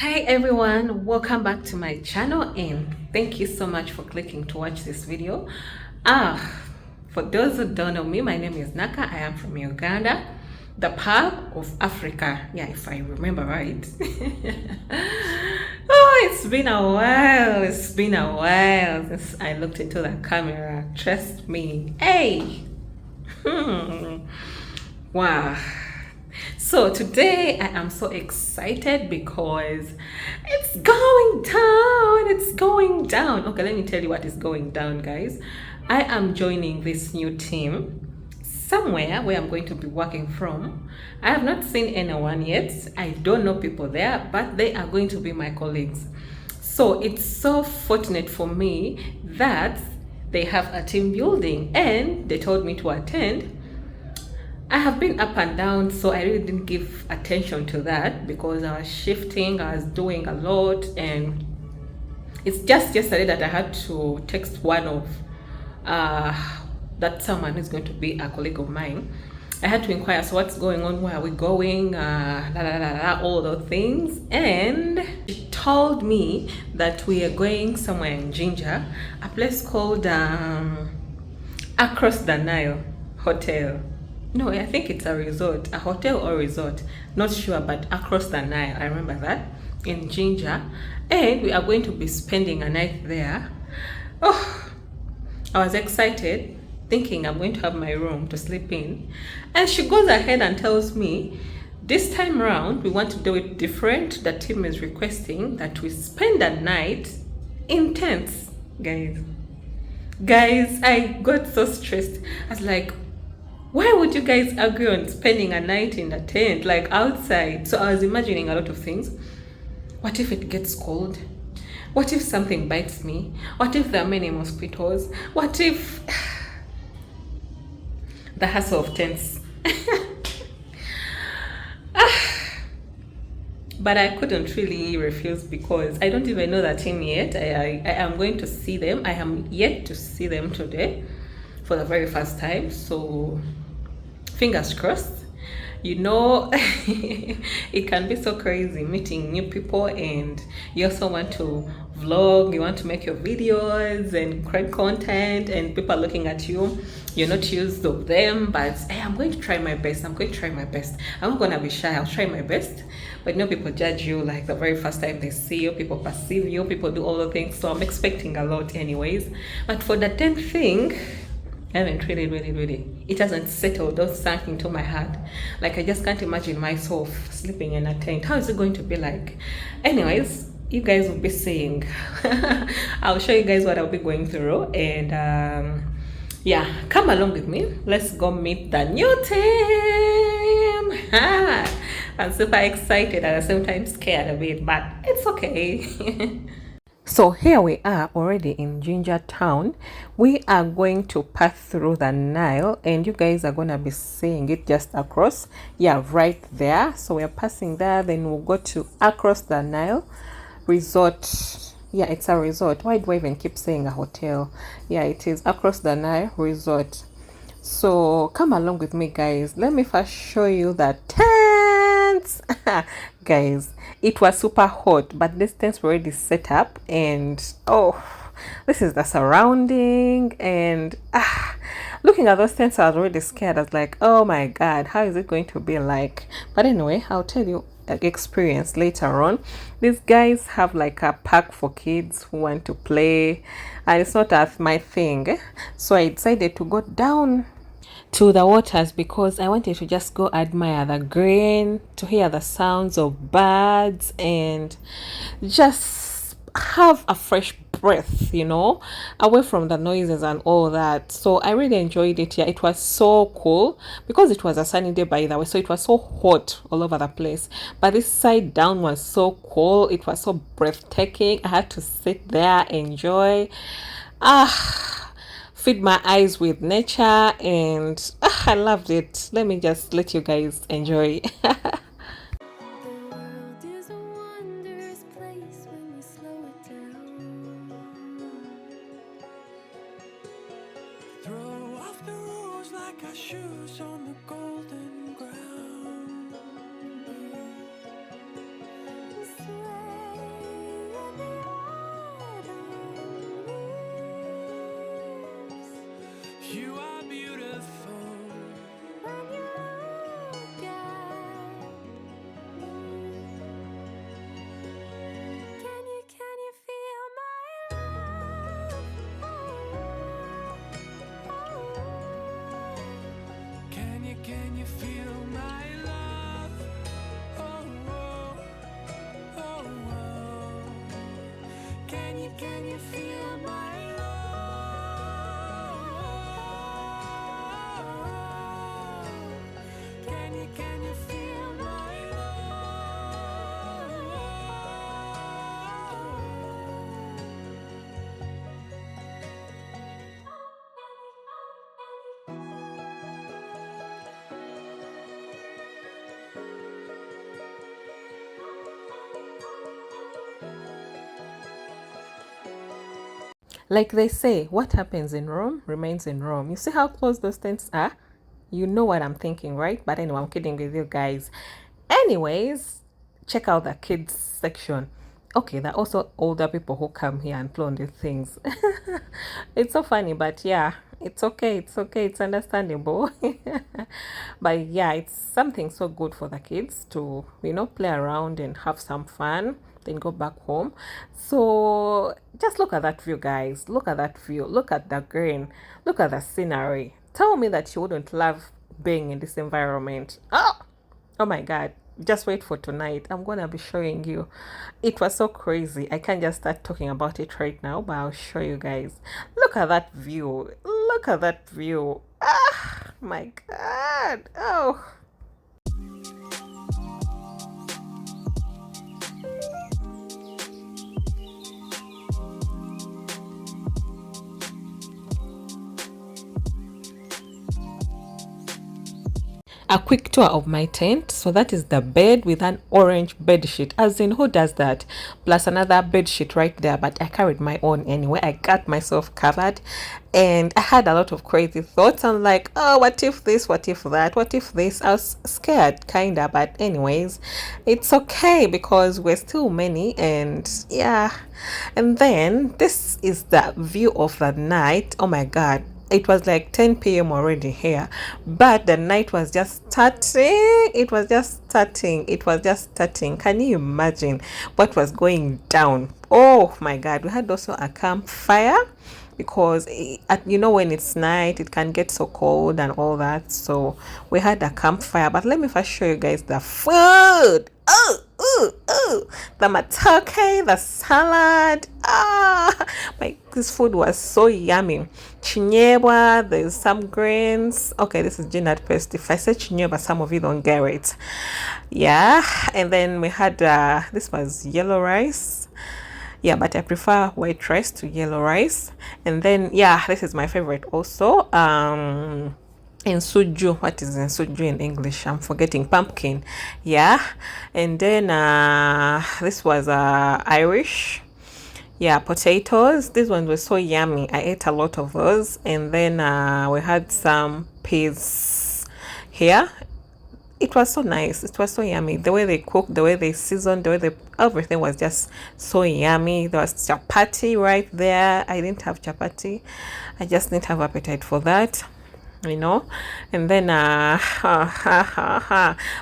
Hi everyone, welcome back to my channel and thank you so much for clicking to watch this video. For those who don't know me, my name is Naka. I am from Uganda, the Pearl of Africa. Yeah, if I remember right. Oh, it's been a while. It's been a while since I looked into the camera. Trust me. Hey. Wow. So today I am so excited because it's going down. It's going down. Okay, let me tell you what is going down, guys. I am joining this new team somewhere where I'm going to be working from. I have not seen anyone yet. I don't know people there, but they are going to be my colleagues. So it's so fortunate for me that they have a team building and they told me to attend. I have been up and down, so I really didn't give attention to that because I was shifting, I was doing a lot, and it's just yesterday that I had to text one of that someone who's going to be a colleague of mine. I had to inquire, so what's going on, where are we going, all those things, and she told me that we are going somewhere in Ginger, a place called Across the Nile Hotel. No, I think it's a resort, a hotel or resort. Not sure, but Across the Nile. I remember that in Ginger. And we are going to be spending a night there. Oh, I was excited, thinking I'm going to have my room to sleep in. And she goes ahead and tells me, this time around, we want to do it different. The team is requesting that we spend a night in tents, guys. Guys, I got so stressed. I was like, why would you guys agree on spending a night in a tent, like outside? So I was imagining a lot of things. What if it gets cold? What if something bites me? What if there are many mosquitoes? What if the hassle of tents? But I couldn't really refuse because I don't even know the team yet. I am going to see them. I am yet to see them today for the very first time. So fingers crossed. You know, it can be so crazy meeting new people, and you also want to vlog, you want to make your videos and create content, and people are looking at you. You're not used to them, but hey, I'm going to try my best. I'm going to try my best. I'm not gonna be shy. I'll try my best. But you know, people judge you like the very first time they see you. People perceive you. People do all the things. So I'm expecting a lot, anyways. But for the 10th thing, I haven't really, it hasn't settled, don't sunk into my heart. Like, I just can't imagine myself sleeping in a tent. How is it going to be like? Anyways, you guys will be seeing. I'll show you guys what I'll be going through. And yeah, come along with me. Let's go meet the new team. I'm super excited and at the same time scared a bit, but it's okay. So here we are already in Ginger Town. We are going to pass through the Nile and you guys are going to be seeing it just across. Yeah, right there. So we are passing there, then we'll go to Across the Nile Resort. Yeah, it's a resort. Why do I even keep saying a hotel? Yeah, it is Across the Nile Resort. So come along with me, guys. Let me first show you the tents. Guys, it was super hot, but these tents were already set up, and oh, this is the surrounding. And looking at those tents, I was already scared. I was like, oh my god, how is it going to be like? But anyway, I'll tell you experience later on. These guys have like a park for kids who want to play, and it's not my thing, so I decided to go down to the waters because I wanted to just go admire the green, to hear the sounds of birds, and just have a fresh breath, you know, away from the noises and all that. So I really enjoyed it here. It was so cool because it was a sunny day, by the way, so it was so hot all over the place, but this side down was so cool. It was so breathtaking. I had to sit there, enjoy, feed my eyes with nature, and I loved it. Let me just let you guys enjoy. Throw off the rules like our shoes on the golden ground. Sway can you feel my love? Can you feel my love? Like they say, what happens in Rome remains in Rome. You see how close those tents are? You know what I'm thinking, right? But anyway, I'm kidding with you guys. Anyways, check out the kids section. Okay, there are also older people who come here and play on these things. It's so funny, but yeah, it's okay. It's okay. It's understandable. But yeah, it's something so good for the kids to, play around and have some fun, then go back home. So just look at that view, guys. Look at that view. Look at the green. Look at the scenery. Tell me that you wouldn't love being in this environment. Oh my God. Just wait for tonight. I'm going to be showing you. It was so crazy. I can't just start talking about it right now, but I'll show you guys. Look at that view. Look at that view. Ah, my God. Oh. A quick tour of my tent. So that is the bed with an orange bed sheet. As in, who does that? Plus another bed sheet right there, but I carried my own anyway. I got myself covered, and I had a lot of crazy thoughts. I'm like, oh, what if this, what if that, what if this? I was scared kinda, but anyways, it's okay because we're still many. And yeah, and then this is the view of the night. Oh my God, it was like 10 p.m. already here, but the night was just starting. It was just starting. It was just starting. Can you imagine what was going down? Oh my God. We had also a campfire because when it's night it can get so cold and all that, so we had a campfire. But let me first show you guys the food. The matoke, the salad. This food was so yummy. Chinyebwa, there's some grains. Okay, this is peanut paste. If I say chinyebwa, some of you don't get it. Yeah, and then we had this was yellow rice. Yeah, but I prefer white rice to yellow rice. And then yeah, this is my favorite also. In suju, what is in suju in English? I'm forgetting. Pumpkin. Yeah, and then this was Irish. Yeah, potatoes. These ones were so yummy. I ate a lot of those. And then we had some peas here. It was so nice. It was so yummy. The way they cooked, the way they seasoned, the way everything was just so yummy. There was chapati right there. I didn't have chapati. I just didn't have appetite for that. And then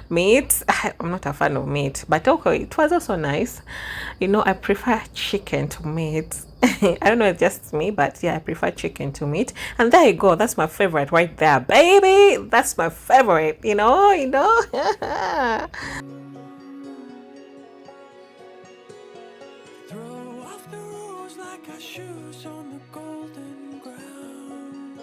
meat. I'm not a fan of meat, but okay, it was also nice. I prefer chicken to meat. I don't know, it's just me, but yeah, I prefer chicken to meat. And there you go. That's my favorite right there, baby. That's my favorite. Throw off the rules like our shoes on the golden ground.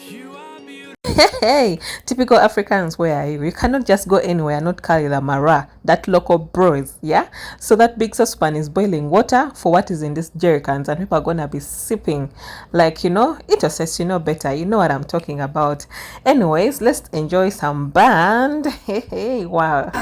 You are beautiful. Hey, typical Africans, where are you? You cannot just go anywhere and not carry the mara, that local bros, yeah? So that big saucepan is boiling water for what is in these jerrycans, and people are gonna be sipping. Like, it just says you know better. You know what I'm talking about. Anyways, let's enjoy some band. Hey, wow.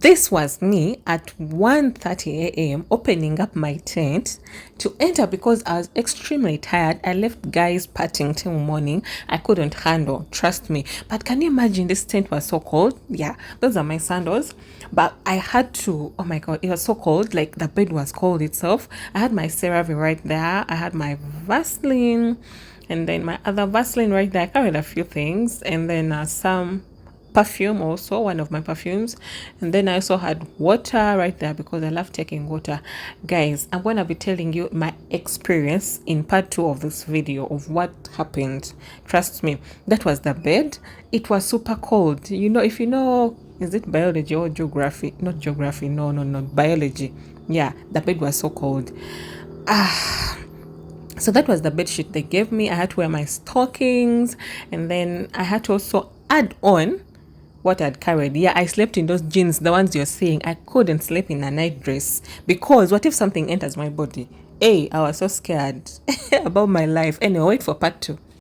This was me at 1:30 a.m. opening up my tent to enter because I was extremely tired. I left guys partying till morning. I couldn't handle, trust me. But can you imagine, this tent was so cold? Yeah, those are my sandals. But I had to, oh my god, it was so cold. Like the bed was cold itself. I had my CeraVe right there. I had my Vaseline and then my other Vaseline right there. I carried a few things and then some perfume, also one of my perfumes, and then I also had water right there because I love taking water. Guys, I'm gonna be telling you my experience in part 2 of this video of what happened. Trust me, that was the bed. It was super cold. You know, if you know, is it biology or geography? Not geography, no, biology. Yeah, the bed was so cold. So that was the bed sheet they gave me. I had to wear my stockings, and then I had to also add on what I'd carried. Yeah, I slept in those jeans, the ones you're seeing. I couldn't sleep in a night dress because what if something enters my body? Hey, I was so scared about my life. Anyway, wait for part 2.